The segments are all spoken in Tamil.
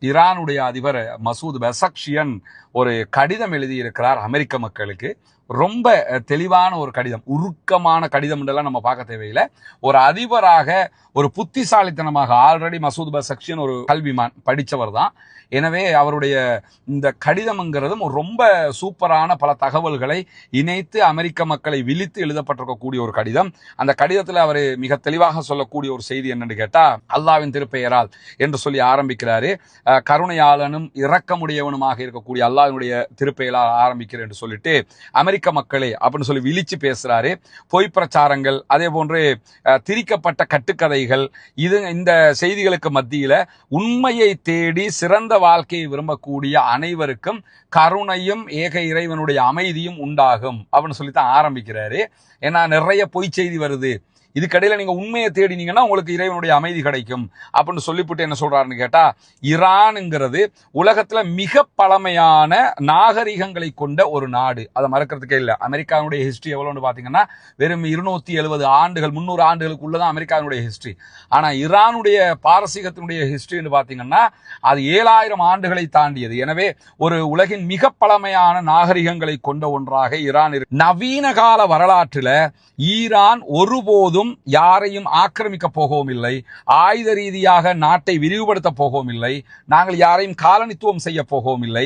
ஈரானுடைய அதிபர் மசூத் பெசக்ஷியன் ஒரு கடிதம் எழுதியிருக்கிறார் அமெரிக்க மக்களுக்கு. ரொம்ப தெளிவான ஒரு கடிதம், உருக்கமான கடிதம் என்றெல்லாம் நம்ம பார்க்க தேவையில்லை. ஒரு அதிபராக ஒரு புத்திசாலித்தனமாக, ஆல்ரெடி மசூத் பெசக்ஷியன் ஒரு கல்விமான், படித்தவர் தான். எனவே அவருடைய இந்த கடிதம்ங்கிறதும் ரொம்ப சூப்பரான பல தகவல்களை இணைத்து அமெரிக்க மக்களை விழித்து எழுதப்பட்டிருக்கக்கூடிய ஒரு கடிதம். அந்த கடிதத்தில் அவர் மிக தெளிவாக சொல்லக்கூடிய ஒரு செய்தி என்னன்னு கேட்டா, அல்லாவின் திருப்பெயரால் என்று சொல்லி ஆரம்பிக்கிறாரு. கருணையாளனும் இரக்கமுடையவனுமாக இருக்கக்கூடிய அல்லாஹ்வினுடைய திருப்பெயரால் ஆரம்பிக்கிறேன் என்று சொல்லிட்டு அமெரிக்க மக்களே அப்படின்னு சொல்லி விழிச்சு பேசுறாரு. பொய் பிரச்சாரங்கள், அதே போன்று திரிக்கப்பட்ட கட்டுக்கதைகள், இந்த செய்திகளுக்கு மத்தியில உண்மையை தேடி சிறந்த வாழ்க்கையை விரும்பக்கூடிய அனைவருக்கும் கருணையும் ஏக இறைவனுடைய அமைதியும் உண்டாகும் அப்படின்னு சொல்லித்தான் ஆரம்பிக்கிறாரு. ஏன்னா நிறைய பொய் செய்தி வருது, இதுக்கடையில் நீங்க உண்மையை தேடினீங்கன்னா உங்களுக்கு இறைவனுடைய அமைதி கிடைக்கும் அப்படின்னு சொல்லிவிட்டு என்ன சொல்றாருன்னு கேட்டா, ஈரான்ங்கிறது உலகத்துல மிக பழமையான நாகரிகங்களை கொண்ட ஒரு நாடு. அதை மறக்கிறதுக்கே இல்லை. அமெரிக்காவுடைய ஹிஸ்டரி எவ்வளோன்னு பாத்தீங்கன்னா வெறும் 270 ஆண்டுகள் 300 ஆண்டுகளுக்குள்ளதான் அமெரிக்காவுடைய ஹிஸ்டரி. ஆனா ஈரானுடைய பாரசீகத்தினுடைய ஹிஸ்டரின்னு பாத்தீங்கன்னா அது 7000 ஆண்டுகளை தாண்டியது. எனவே ஒரு உலகின் மிக பழமையான நாகரிகங்களை கொண்ட ஒன்றாக ஈரான் இருக்கு. நவீன கால வரலாற்றுல ஈரான் ஒருபோதும் யாரையும் ஆக்கிரமிக்க போகவும் இல்லை, ஆயுத ரீதியாக நாட்டை விரிவுபடுத்த போகவும் இல்லை, நாங்கள் யாரையும் காலனித்துவம் செய்ய போகவும் இல்லை,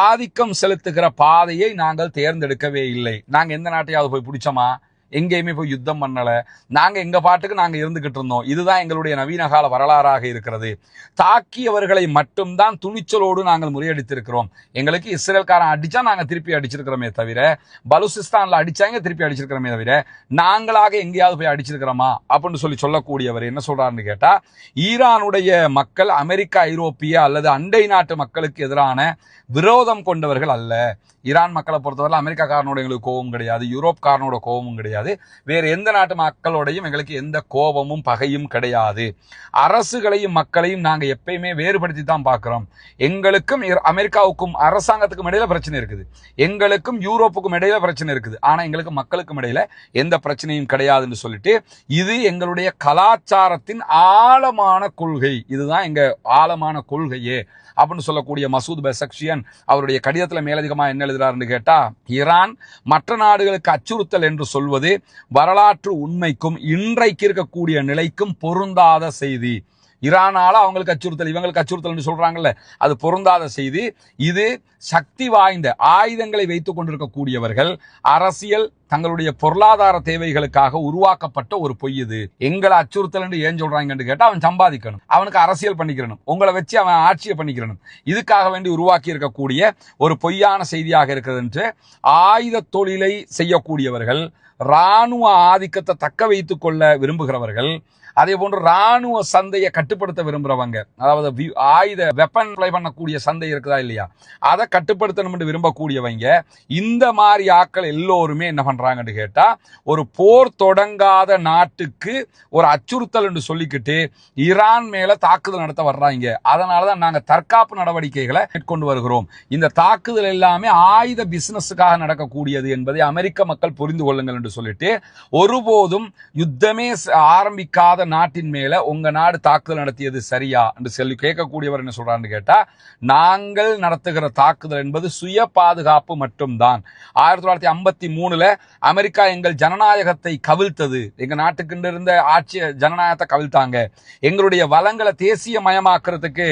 ஆதிக்கம் செலுத்துகிற பாதையை நாங்கள் தேர்ந்தெடுக்கவே இல்லை. நாங்க எந்த நாட்டையாவது போய் பிடிச்சோமா? எங்கேயுமே போய் யுத்தம் பண்ணல. நாங்க எங்க பாட்டுக்கு நாங்க இருந்துகிட்டு இருந்தோம். இதுதான் எங்களுடைய நவீன கால வரலாறாக இருக்கிறது. தாக்கியவர்களை மட்டும்தான் துணிச்சலோடு நாங்கள் முறியடித்திருக்கிறோம். எங்களுக்கு இஸ்ரேல்காரன் அடிச்சா நாங்க திருப்பி அடிச்சிருக்கிறோமே தவிர, பலுசிஸ்தான்ல அடிச்சாங்க திருப்பி அடிச்சிருக்கிறோமே தவிர, நாங்களாக எங்கேயாவது போய் அடிச்சிருக்கிறோமா அப்படின்னு சொல்லக்கூடியவர் என்ன சொல்றாருன்னு கேட்டா, ஈரானுடைய மக்கள் அமெரிக்கா, ஐரோப்பிய அல்லது அண்டை நாட்டு மக்களுக்கு எதிரான விரோதம் கொண்டவர்கள் அல்ல. ஈரான் மக்களை பொறுத்தவரை அமெரிக்காக்காரனோட எங்களுக்கு கோபம் கிடையாது, யூரோப்காரனோட கோபமும் கிடையாது, வேறு எந்த நாட்டு மக்களோடையும் எங்களுக்கு எந்த கோபமும் பகையும் கிடையாது. அரசுகளையும் மக்களையும் நாங்க எப்பயுமே வேறுபடுத்தி தான் பார்க்கிறோம். எங்களுக்கும் அமெரிக்காவுக்கும் அரசாங்கத்துக்கும் இடையில பிரச்சனை இருக்குது, எங்களுக்கும் யூரோப்புக்கும் இடையில பிரச்சனை இருக்குது, ஆனா எங்களுக்கு மக்களுக்கும் இடையில எந்த பிரச்சனையும் கிடையாதுன்னு சொல்லிட்டு, இது எங்களுடைய கலாச்சாரத்தின் ஆழமான கொள்கை, இதுதான் எங்க ஆழமான கொள்கையே அப்படின்னு சொல்லக்கூடிய மசூத் பெசக்ஷியன் அவருடைய கடிதத்துல மேலதிகமா என்ன எழுதுறாருன்னு கேட்டா, ஈரான் மற்ற நாடுகளுக்கு அச்சுறுத்தல் என்று சொல்வது வரலாற்று உண்மைக்கும் இன்றைக்கு இருக்கக்கூடிய நிலைக்கும் பொருந்தாத செய்தி. ஈரானால அவங்களுக்கு அச்சுறுத்தல், இவங்களுக்கு அச்சுறுத்தல் சொல்றாங்கல்ல, அது பொருந்தாத செய்தி. இது சக்தி வாய்ந்த ஆயுதங்களை வைத்துக் கொண்டிருக்கக்கூடியவர்கள் அரசியல் தங்களுடைய பொருளாதார தேவைகளுக்காக உருவாக்கப்பட்ட ஒரு பொய். இது எங்களை அச்சுறுத்தல் என்று ஏன் சொல்றாங்கன்னு கேட்டா, அவன் சம்பாதிக்கணும், அவனுக்கு அரசியல் பண்ணிக்கிறணும், உங்களை வச்சு அவன் ஆட்சியை பண்ணிக்கிறணும், இதுக்காக வேண்டி உருவாக்கி இருக்கக்கூடிய ஒரு பொய்யான செய்தியாக இருக்கிறது என்று ஆயுத தொழிலை செய்யக்கூடியவர்கள், இராணுவ ஆதிக்கத்தை தக்க வைத்துக் கொள்ள விரும்புகிறவர்கள், அதே போன்று ராணுவ சந்தையை கட்டுப்படுத்த விரும்புறவங்க, அதாவது ஆயுத வெப்பன் பிளை பண்ணக்கூடிய சந்தை இருக்குதா இல்லையா, அதை கட்டுப்படுத்தணும் என்று விரும்பக்கூடியவங்க, இந்த மாதிரி ஆட்கள் எல்லோருமே என்ன பண்றாங்கன்னு கேட்டா, ஒரு போர் தொடங்காத நாட்டுக்கு ஒரு அச்சுறுத்தல் என்று சொல்லிக்கிட்டு ஈரான் மேல தாக்குதல் நடத்த வர்றாங்க. அதனாலதான் நாங்க தற்காப்பு நடவடிக்கைகளை மேற்கொண்டு வருகிறோம். இந்த தாக்குதல் எல்லாமே ஆயுத பிசினஸுக்காக நடக்கக்கூடியது என்பதை அமெரிக்க மக்கள் புரிந்து கொள்ளுங்கள் என்று சொல்லிட்டு, ஒருபோதும் யுத்தமே ஆரம்பிக்காத நாட்டின் மேல உங்க நாடு தாக்குதல் நடத்தியது சரியா என்று சொல்லி கேட்கக்கூடியவர் என்ன சொல்றாருன்னு கேட்டா, நாங்கள் நடத்துகிற தாக்குதல் என்பது சுய பாதுகாப்பு மட்டும்தான். 1953 அமெரிக்கா எங்கள் ஜனநாயகத்தை கவிழ்த்தது, எங்க நாட்டுக்கு இருந்த ஆட்சி ஜனநாயகத்தை கவிழ்த்தாங்க, எங்களுடைய வளங்களை தேசிய மயமாக்குறதுக்கு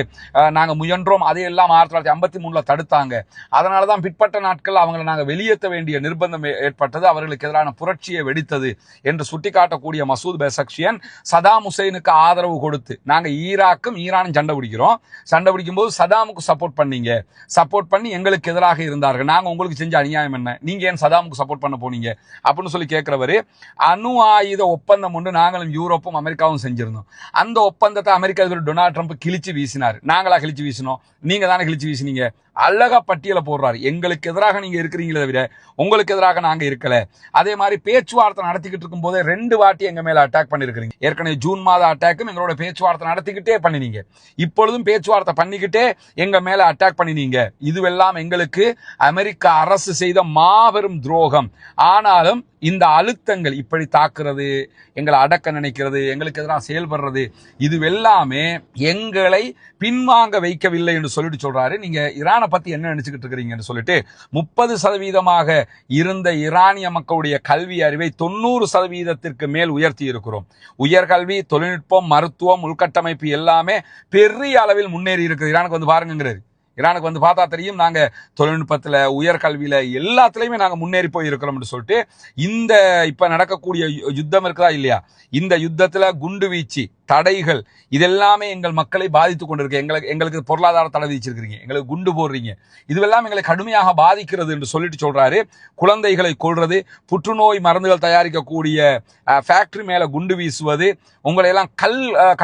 நாங்க முயன்றோம், அதையெல்லாம் 1953 தடுத்தாங்க. அதனாலதான் பிற்பட்ட நாட்கள் அவங்களை நாங்க வெளியேற்ற வேண்டிய நிர்பந்தம் ஏற்பட்டது, அவர்களுக்கு எதிரான புரட்சியை வெடித்தது என்று சுட்டிக்காட்டக்கூடிய மசூத் பெசக்ஷியன் சதாம் ஹுசைனுக்கு ஆதரவு கொடுத்து, நாங்க ஈராக்கும் ஈரானும் சண்டை பிடிக்கிறோம், சண்டை பிடிக்கும் போது சதாமுக்கு சப்போர்ட் பண்ணீங்க, சப்போர்ட் பண்ணி எங்களுக்கு எதிராக இருந்தார்கள், நாங்க உங்களுக்கு செஞ்ச அநியாயம் என்ன, நீங்க ஏன் சதாமுக்கு சப்போர்ட் பண்ண போனீங்க அப்படின்னு சொல்லி கேட்கிறவரு, அணு ஆயுத ஒப்பந்தம் ஒன்று நாங்களும் யூரோப்பும் அமெரிக்காவும் செஞ்சிருந்தோம், அந்த ஒப்பந்தத்தை அமெரிக்கா டொனால்ட் ட்ரம்ப் கிழிச்சு வீசினார். நாங்களா கிழிச்சு வீசினோம்? நீங்க தானே கிழிச்சு வீசினீங்க. அழகா பட்டியல போடுறாரு, எங்களுக்கு எதிராக நீங்க இருக்கிறீங்களே தவிர உங்களுக்கு எதிராக நாங்க இருக்கல. அதே மாதிரி பேச்சுவார்த்தை நடத்திக்கிட்டு இருக்கும் போதே 2 வாட்டி எங்க மேல அட்டாக் பண்ணிருக்கீங்க. ஏற்கனவே ஜூன் மாத அட்டாக்கும் எங்களோட பேச்சுவார்த்தை நடத்திக்கிட்டே பண்ணினீங்க, இப்பொழுதும் பேச்சுவார்த்தை பண்ணிக்கிட்டே எங்க மேல அட்டாக் பண்ணினீங்க. இதுவெல்லாம் எங்களுக்கு அமெரிக்க அரசு செய்த மாபெரும் துரோகம். ஆனாலும் இந்த அழுத்தங்கள் இப்படி தாக்குறது, எங்களை அடக்க நினைக்கிறது, எங்களுக்கு எதிராக செயல்படுறது, இது எல்லாமே எங்களை பின்வாங்க வைக்கவில்லை என்று சொல்லிட்டு சொல்றாரு. நீங்க ஈரானை பத்தி என்ன நினைச்சுக்கிட்டு இருக்கிறீங்கன்னு சொல்லிட்டு 30% இருந்த ஈரானிய மக்களுடைய கல்வி அறிவை 90% மேல் உயர்த்தி இருக்கிறோம். உயர்கல்வி, தொழில்நுட்பம், மருத்துவம், உள்கட்டமைப்பு எல்லாமே பெரிய அளவில் முன்னேறி இருக்குது. ஈரானுக்கு வந்து பாருங்கிறது. ஈரானுக்கு வந்து பார்த்தா தெரியும், நாங்க தொழில்நுட்பத்துல, உயர்கல்வியில எல்லாத்துலயுமே நாங்க முன்னேறி போய் இருக்கிறோம்னு சொல்லிட்டு இந்த இப்ப நடக்கக்கூடிய யுத்தம் இருக்குதா இல்லையா, இந்த யுத்தத்துல குண்டு வீச்சு, தடைகள் இதெல்லாமே எங்கள் மக்களை பாதித்து கொண்டிருக்கு. எங்களுக்கு பொருளாதார தடை விதிச்சிருக்கிறீங்க, எங்களுக்கு குண்டு போடுறீங்க, இதுவெல்லாம் எங்களை கடுமையாக பாதிக்கிறது என்று சொல்லிட்டு சொல்றாரு. குழந்தைகளை கொல்றது, புற்றுநோய் மருந்துகள் தயாரிக்கக்கூடிய ஃபேக்டரி மேல குண்டு வீசுவது, உங்களை எல்லாம்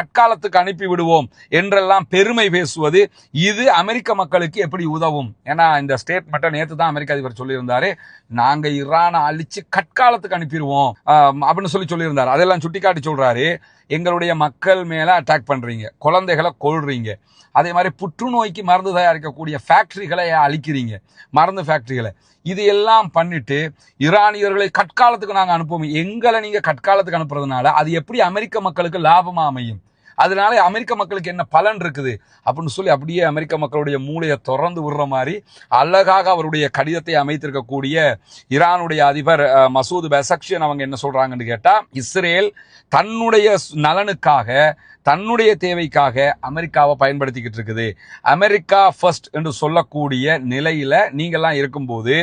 கற்காலத்துக்கு அனுப்பி விடுவோம் என்றெல்லாம் பெருமை பேசுவது, இது அமெரிக்க மக்களுக்கு எப்படி உதவும்? ஏன்னா இந்த ஸ்டேட்மெண்ட்டை நேற்று தான் அமெரிக்க அதிபர் சொல்லியிருந்தாரு, நாங்க ஈரானை அழிச்சு கற்காலத்துக்கு அனுப்பிடுவோம் அப்படின்னு சொல்லியிருந்தாரு. அதெல்லாம் சுட்டிக்காட்டி சொல்றாரு, எங்களுடைய மக்கள் மேல அட்டாக் பண்றீங்க, குழந்தைகளை கொல்றீங்க, அதே மாதிரி புற்றுநோய்க்கு மருந்து தயாரிக்கக்கூடிய ஃபேக்டரிகளை அழிக்கிறீங்க, மருந்து ஃபேக்டரிகளை, இது எல்லாம் பண்ணிட்டு ஈரானியர்களை கற்காலத்துக்கு நாங்க அனுப்புவோம். எங்களை நீங்க கற்காலத்துக்கு அனுப்புறதுனால அது எப்படி அமெரிக்க மக்களுக்கு லாபமா அமையும்? அதனால அமெரிக்க மக்களுக்கு என்ன பலன் இருக்குது அப்படின்னு சொல்லி அப்படியே அமெரிக்க மக்களுடைய மூளையை திறந்து விடுற மாதிரி அழகாக அவருடைய கடிதத்தை அமைத்திருக்கக்கூடிய ஈரானுடைய அதிபர் மசூத் பெசக்ஷியன் அவங்க என்ன சொல்றாங்கன்னு கேட்டா, இஸ்ரேல் தன்னுடைய நலனுக்காக, தன்னுடைய தேவைக்காக அமெரிக்காவை பயன்படுத்திக்கிட்டு இருக்குது. அமெரிக்கா ஃபர்ஸ்ட் என்று சொல்லக்கூடிய நிலையில நீங்கெல்லாம் இருக்கும்போது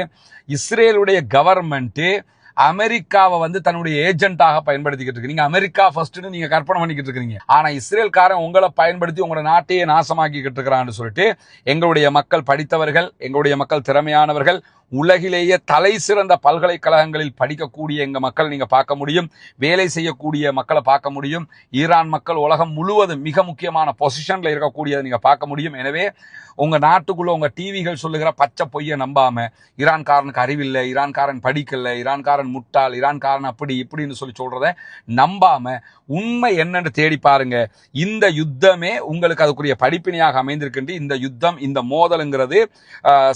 இஸ்ரேலுடைய கவர்மெண்ட் அமெரிக்காவை வந்து தன்னுடைய ஏஜென்ட்டாக பயன்படுத்திக்கிட்டு இருக்கு. நீங்க அமெரிக்கா ஃபர்ஸ்ட்னு நீங்க கற்பனை பண்ணிக்கிட்டு இருக்கீங்க. ஆனா இஸ்ரேல்காரன் உங்களை பயன்படுத்தி உங்களோட நாட்டையே நாசமாக்கிக்கிட்டு இருக்கிறான்னு சொல்லிட்டு எங்களுடைய மக்கள் படித்தவர்கள், எங்களுடைய மக்கள் திறமையானவர்கள், உலகிலேயே தலை சிறந்த பல்கலைக்கழகங்களில் படிக்கக்கூடிய எங்க மக்கள் நீங்க பார்க்க முடியும், வேலை செய்யக்கூடிய மக்களை பார்க்க முடியும். ஈரான் மக்கள் உலகம் முழுவதும் மிக முக்கியமான பொசிஷன்ல இருக்கக்கூடியதை நீங்க பார்க்க முடியும். எனவே உங்க நாட்டுக்குள்ள உங்க டிவிகள் சொல்லுகிற பச்சை பொய்யை நம்பாம, ஈரான்காரனுக்கு அறிவில்லை, ஈரான்காரன் படிக்கல, ஈரான்காரன் முட்டாள், ஈரான்காரன் அப்படி இப்படின்னு சொல்றத நம்பாம உண்மை என்னன்னு தேடி பாருங்க. இந்த யுத்தமே உங்களுக்கு அதுக்குரிய படிப்பினையாக அமைந்திருக்கின்ற இந்த யுத்தம், இந்த மோதலுங்கிறது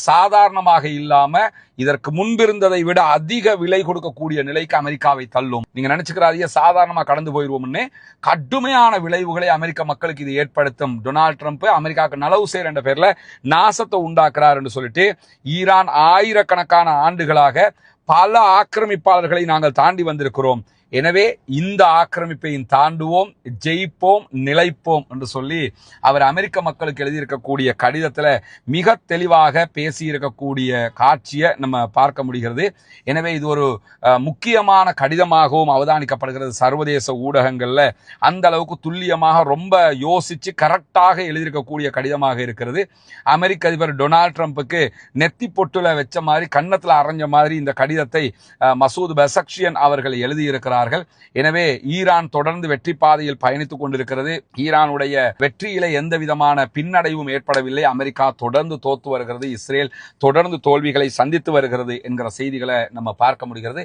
சாதாரணமாக இல்லாம இதற்கு முன்பிருந்ததை விட அதிக விலை கொடுக்கக்கூடிய நிலைக்கு அமெரிக்காவை தள்ளும். நீங்க நினைச்சுக்கிறாதீங்க சாதாரணமா கடந்து போயிருவோம்னு. கடுமையான விளைவுகளை அமெரிக்க மக்களுக்கு இது ஏற்படுத்தும். டொனால்ட் ட்ரம்ப் அமெரிக்காவுக்கு நலவு செய்யற என்ற பேர்ல நாசத்தை உண்டாக்குறார் என்று சொல்லிட்டு ஈரான் ஆயிரக்கணக்கான ஆண்டுகளாக பல ஆக்கிரமிப்பாளர்களை நாங்கள் தாண்டி வந்திருக்கிறோம். எனவே இந்த ஆக்கிரமிப்பையும் தாண்டுவோம், ஜெயிப்போம், நிலைப்போம் என்று சொல்லி அவர் அமெரிக்க மக்களுக்கு எழுதியிருக்கக்கூடிய கடிதத்தில் மிக தெளிவாக பேசியிருக்கக்கூடிய காட்சியை நம்ம பார்க்க முடிகிறது. எனவே இது ஒரு முக்கியமான கடிதமாகவும் அவதானிக்கப்படுகிறது. சர்வதேச ஊடகங்கள்ல அந்த அளவுக்கு துல்லியமாக ரொம்ப யோசிச்சு கரெக்டாக எழுதியிருக்கக்கூடிய கடிதமாக இருக்கிறது. அமெரிக்க அதிபர் டொனால்ட் ட்ரம்ப்புக்கு நெத்தி பொட்டுல வச்ச மாதிரி, கன்னத்துல அரைஞ்ச மாதிரி இந்த கடிதத்தை மசூத் பெசக்ஷியன் அவர்கள் எழுதியிருக்கிறார். எனவே ஈரான் தொடர்ந்து வெற்றி பாதையில் பயணித்துக் கொண்டிருக்கிறது. ஈரானுடைய வெற்றியில எந்த விதமான பின்னடைவும் ஏற்படவில்லை. அமெரிக்கா தொடர்ந்து தோத்து வருகிறது, இஸ்ரேல் தொடர்ந்து தோல்விகளை சந்தித்து வருகிறது என்கிற செய்திகளை நம்ம பார்க்க முடிகிறது.